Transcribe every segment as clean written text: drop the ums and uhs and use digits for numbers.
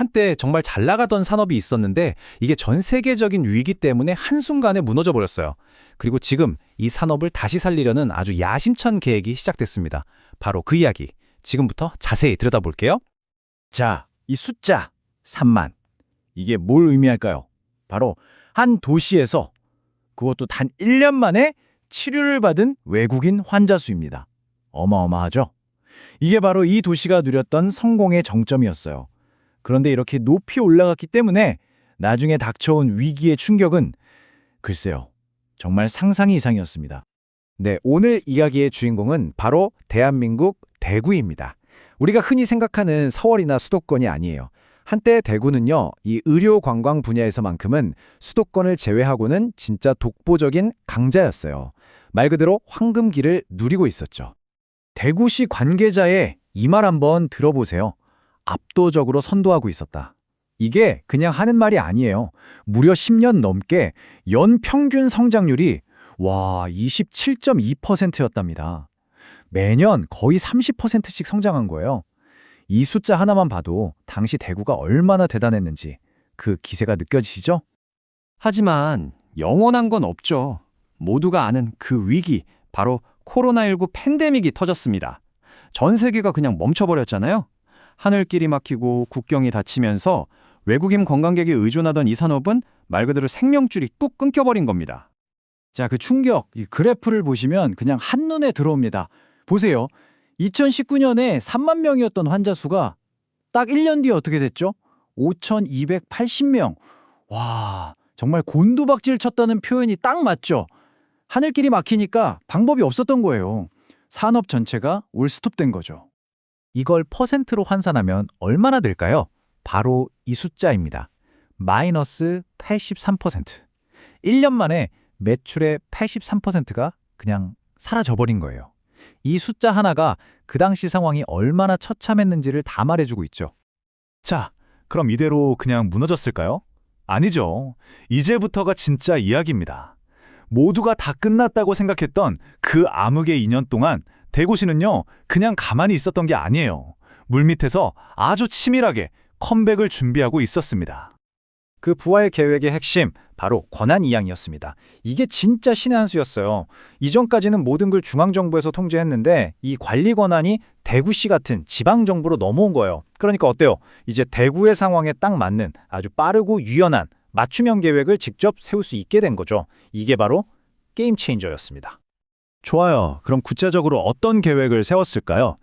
한때 정말 잘 나가던 산업이 있었는데 이게 전 세계적인 위기 때문에 한순간에 무너져 버렸어요. 그리고 지금 이 산업을 다시 살리려는 아주 야심찬 계획이 시작됐습니다. 바로 그 이야기, 지금부터 자세히 들여다볼게요. 자, 이 숫자 3만. 이게 뭘 의미할까요? 바로 한 도시에서 그것도 단 1년 만에 치료를 받은 외국인 환자 수입니다. 어마어마하죠? 이게 바로 이 도시가 누렸던 성공의 정점이었어요. 그런데 이렇게 높이 올라갔기 때문에 나중에 닥쳐온 위기의 충격은 글쎄요, 정말 상상 이상이었습니다. 네, 오늘 이야기의 주인공은 바로 대한민국 대구입니다. 우리가 흔히 생각하는 서울이나 수도권이 아니에요. 한때 대구는요, 이 의료 관광 분야에서만큼은 수도권을 제외하고는 진짜 독보적인 강자였어요. 말 그대로 황금기를 누리고 있었죠. 대구시 관계자의 이 말 한번 들어보세요. 압도적으로 선도하고 있었다. 이게 그냥 하는 말이 아니에요. 무려 10년 넘게 연평균 성장률이 27.2%였답니다. 매년 거의 30%씩 성장한 거예요. 이 숫자 하나만 봐도 당시 대구가 얼마나 대단했는지 그 기세가 느껴지시죠? 하지만 영원한 건 없죠. 모두가 아는 그 위기, 바로 코로나19 팬데믹이 터졌습니다. 전 세계가 그냥 멈춰버렸잖아요. 하늘길이 막히고 국경이 닫히면서 외국인 관광객이 의존하던 이 산업은 말 그대로 생명줄이 뚝 끊겨버린 겁니다. 자, 그 충격, 이 그래프를 보시면 그냥 한눈에 들어옵니다. 보세요. 2019년에 3만 명이었던 환자 수가 딱 1년 뒤에 어떻게 됐죠? 5,280명. 와, 정말 곤두박질 쳤다는 표현이 딱 맞죠? 하늘길이 막히니까 방법이 없었던 거예요. 산업 전체가 올스톱된 거죠. 이걸 퍼센트로 환산하면 얼마나 될까요? 바로 이 숫자입니다. 마이너스 83%. 1년 만에 매출의 83%가 그냥 사라져버린 거예요. 이 숫자 하나가 그 당시 상황이 얼마나 처참했는지를 다 말해주고 있죠. 자, 그럼 이대로 그냥 무너졌을까요? 아니죠. 이제부터가 진짜 이야기입니다. 모두가 다 끝났다고 생각했던 그 암흑의 2년 동안 대구시는요, 그냥 가만히 있었던 게 아니에요. 물밑에서 아주 치밀하게 컴백을 준비하고 있었습니다. 그 부활 계획의 핵심, 바로 권한 이양이었습니다. 이게 진짜 신의 한 수였어요. 이전까지는 모든 걸 중앙정부에서 통제했는데 이 관리 권한이 대구시 같은 지방정부로 넘어온 거예요. 그러니까 어때요? 이제 대구의 상황에 딱 맞는 아주 빠르고 유연한 맞춤형 계획을 직접 세울 수 있게 된 거죠. 이게 바로 게임 체인저였습니다. 좋아요. 그럼 구체적으로 어떤 계획을 세웠을까요?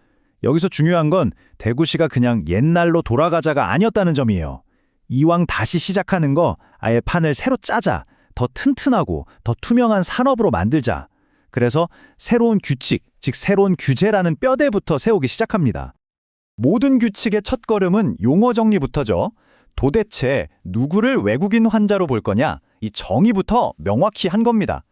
여기서 중요한 건 대구시가 그냥 옛날로 돌아가자가 아니었다는 점이에요. 이왕 다시 시작하는 거 아예 판을 새로 짜자. 더 튼튼하고 더 투명한 산업으로 만들자. 그래서 새로운 규칙, 즉 새로운 규제라는 뼈대부터 세우기 시작합니다. 모든 규칙의 첫걸음은 용어 정리부터죠. 도대체 누구를 외국인 환자로 볼 거냐? 이 정의부터 명확히 한 겁니다.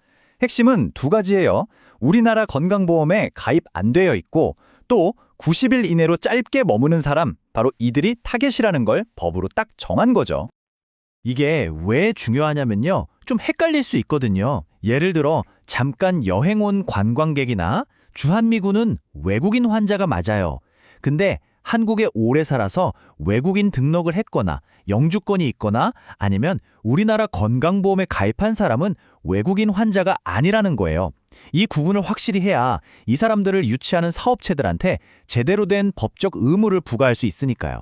핵심은 두 가지예요. 우리나라 건강보험에 가입 안 되어 있고 또 90일 이내로 짧게 머무는 사람, 바로 이들이 타겟이라는 걸 법으로 딱 정한 거죠. 이게 왜 중요하냐면요. 좀 헷갈릴 수 있거든요. 예를 들어 잠깐 여행 온 관광객이나 주한미군은 외국인 환자가 맞아요. 근데 한국에 오래 살아서 외국인 등록을 했거나 영주권이 있거나 아니면 우리나라 건강보험에 가입한 사람은 외국인 환자가 아니라는 거예요. 이 구분을 확실히 해야 이 사람들을 유치하는 사업체들한테 제대로 된 법적 의무를 부과할 수 있으니까요.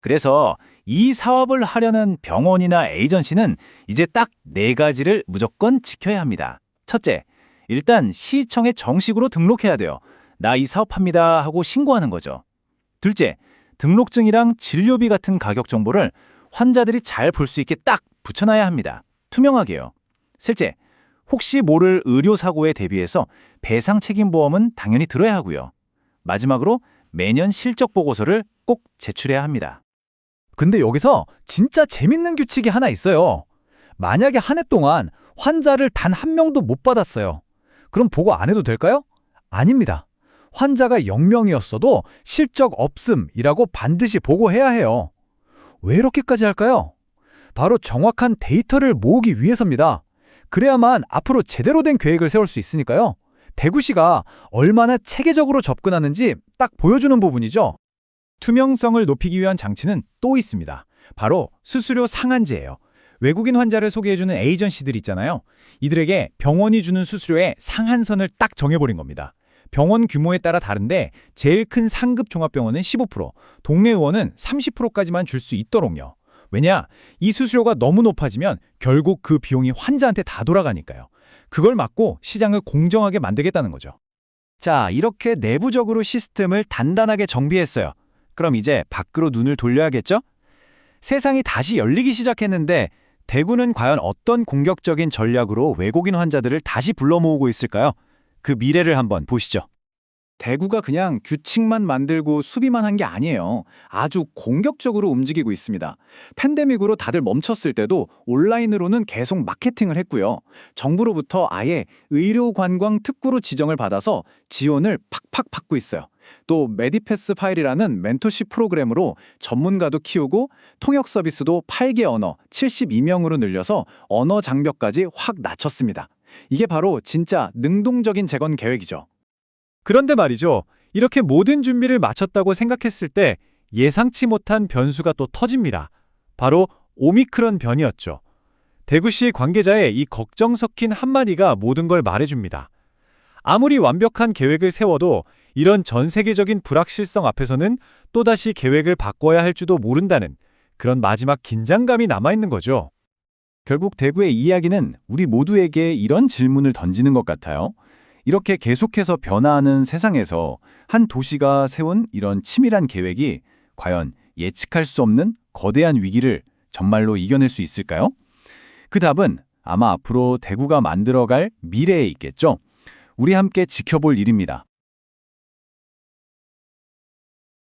그래서 이 사업을 하려는 병원이나 에이전시는 이제 딱 4가지를 무조건 지켜야 합니다. 첫째, 일단 시청에 정식으로 등록해야 돼요. 나 이 사업합니다 하고 신고하는 거죠. 둘째, 등록증이랑 진료비 같은 가격 정보를 환자들이 잘 볼 수 있게 딱 붙여놔야 합니다. 투명하게요. 셋째, 혹시 모를 의료사고에 대비해서 배상 책임보험은 당연히 들어야 하고요. 마지막으로 매년 실적 보고서를 꼭 제출해야 합니다. 근데 여기서 진짜 재밌는 규칙이 하나 있어요. 만약에 한 해 동안 환자를 단 한 명도 못 받았어요. 그럼 보고 안 해도 될까요? 아닙니다. 환자가 0명이었어도 실적 없음이라고 반드시 보고해야 해요. 왜 이렇게까지 할까요? 바로 정확한 데이터를 모으기 위해서입니다. 그래야만 앞으로 제대로 된 계획을 세울 수 있으니까요. 대구시가 얼마나 체계적으로 접근하는지 딱 보여주는 부분이죠. 투명성을 높이기 위한 장치는 또 있습니다. 바로 수수료 상한제예요. 외국인 환자를 소개해주는 에이전시들 있잖아요. 이들에게 병원이 주는 수수료의 상한선을 딱 정해버린 겁니다. 병원 규모에 따라 다른데 제일 큰 상급 종합병원은 15%, 동네 의원은 30%까지만 줄 수 있도록요. 왜냐? 이 수수료가 너무 높아지면 결국 그 비용이 환자한테 다 돌아가니까요. 그걸 막고 시장을 공정하게 만들겠다는 거죠. 자, 이렇게 내부적으로 시스템을 단단하게 정비했어요. 그럼 이제 밖으로 눈을 돌려야겠죠? 세상이 다시 열리기 시작했는데 대구는 과연 어떤 공격적인 전략으로 외국인 환자들을 다시 불러 모으고 있을까요? 그 미래를 한번 보시죠. 대구가 그냥 규칙만 만들고 수비만 한 게 아니에요. 아주 공격적으로 움직이고 있습니다. 팬데믹으로 다들 멈췄을 때도 온라인으로는 계속 마케팅을 했고요. 정부로부터 아예 의료관광 특구로 지정을 받아서 지원을 팍팍 받고 있어요. 또 메디패스 파일이라는 멘토십 프로그램으로 전문가도 키우고 통역 서비스도 8개 언어 72명으로 늘려서 언어 장벽까지 확 낮췄습니다. 이게 바로 진짜 능동적인 재건 계획이죠. 그런데 말이죠. 이렇게 모든 준비를 마쳤다고 생각했을 때 예상치 못한 변수가 또 터집니다. 바로 오미크론 변이였죠. 대구시 관계자의 이 걱정 섞인 한마디가 모든 걸 말해줍니다. 아무리 완벽한 계획을 세워도 이런 전 세계적인 불확실성 앞에서는 또다시 계획을 바꿔야 할지도 모른다는 그런 마지막 긴장감이 남아있는 거죠. 결국 대구의 이야기는 우리 모두에게 이런 질문을 던지는 것 같아요. 이렇게 계속해서 변화하는 세상에서 한 도시가 세운 이런 치밀한 계획이 과연 예측할 수 없는 거대한 위기를 정말로 이겨낼 수 있을까요? 그 답은 아마 앞으로 대구가 만들어갈 미래에 있겠죠. 우리 함께 지켜볼 일입니다.